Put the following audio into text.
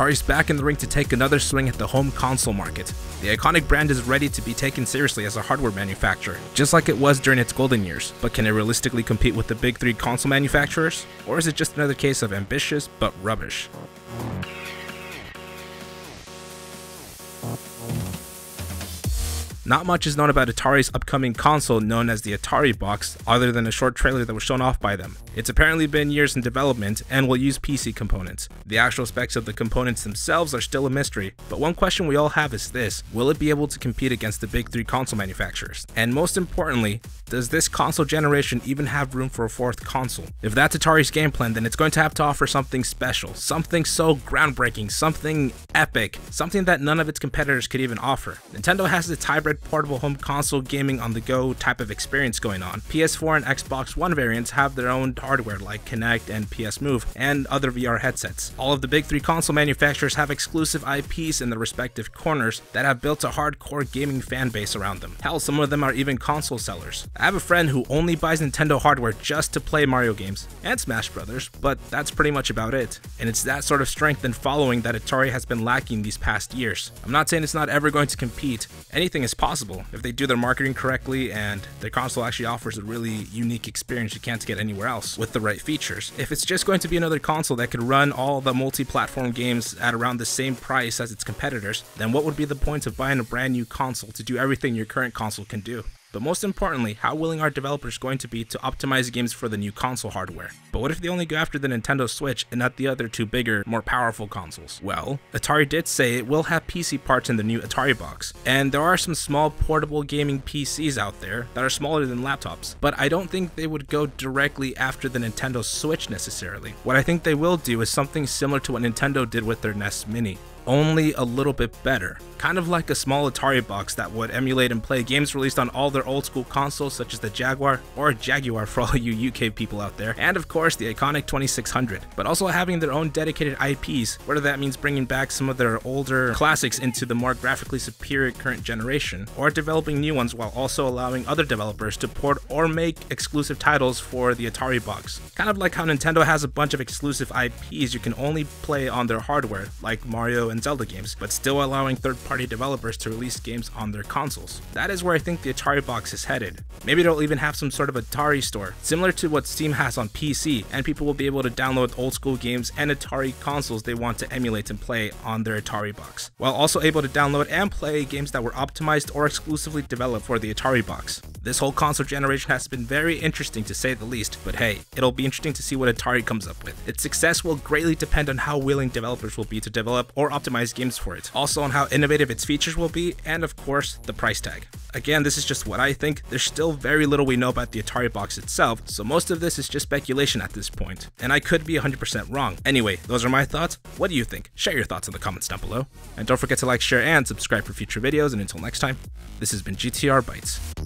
Atari's back in the ring to take another swing at the home console market. The iconic brand is ready to be taken seriously as a hardware manufacturer, just like it was during its golden years. But can it realistically compete with the big three console manufacturers? Or is it just another case of ambitious but rubbish? Not much is known about Atari's upcoming console known as the AtariBox, other than a short trailer that was shown off by them. It's apparently been years in development and will use PC components. The actual specs of the components themselves are still a mystery, but one question we all have is this: will it be able to compete against the big three console manufacturers? And most importantly, does this console generation even have room for a fourth console? If that's Atari's game plan, then it's going to have to offer something special, something so groundbreaking, something epic, something that none of its competitors could even offer. Nintendo has its hybrid portable home console gaming on the go type of experience going on. PS4 and Xbox One variants have their own hardware like Kinect and PS Move and other VR headsets. All of the big three console manufacturers have exclusive IPs in their respective corners that have built a hardcore gaming fan base around them. Hell, some of them are even console sellers. I have a friend who only buys Nintendo hardware just to play Mario games and Smash Brothers, but that's pretty much about it. And it's that sort of strength and following that Atari has been lacking these past years. I'm not saying it's not ever going to compete. Anything is possible if they do their marketing correctly and their console actually offers a really unique experience you can't get anywhere else with the right features. If it's just going to be another console that could run all the multi-platform games at around the same price as its competitors, then what would be the point of buying a brand new console to do everything your current console can do? But most importantly, how willing are developers going to be to optimize games for the new console hardware? But what if they only go after the Nintendo Switch and not the other two bigger, more powerful consoles? Well, Atari did say it will have PC parts in the new AtariBox, and there are some small portable gaming PCs out there that are smaller than laptops, but I don't think they would go directly after the Nintendo Switch necessarily. What I think they will do is something similar to what Nintendo did with their NES Mini, only a little bit better. Kind of like a small Atari box that would emulate and play games released on all their old school consoles such as the Jaguar, or Jaguar for all you UK people out there, and of course the iconic 2600, but also having their own dedicated IPs, whether that means bringing back some of their older classics into the more graphically superior current generation, or developing new ones while also allowing other developers to port or make exclusive titles for the Atari box. Kind of like how Nintendo has a bunch of exclusive IPs you can only play on their hardware, like Mario and Zelda games, but still allowing third-party developers to release games on their consoles. That is where I think the AtariBox is headed. Maybe they'll even have some sort of Atari store, similar to what Steam has on PC, and people will be able to download old school games and Atari consoles they want to emulate and play on their AtariBox, while also able to download and play games that were optimized or exclusively developed for the AtariBox. This whole console generation has been very interesting to say the least, but hey, it'll be interesting to see what Atari comes up with. Its success will greatly depend on how willing developers will be to develop or optimize games for it, also on how innovative its features will be, and of course, the price tag. Again, this is just what I think. There's still very little we know about the AtariBox itself, so most of this is just speculation at this point, and I could be 100% wrong. Anyway, those are my thoughts. What do you think? Share your thoughts in the comments down below, and don't forget to like, share, and subscribe for future videos, and until next time, this has been GTRBytes.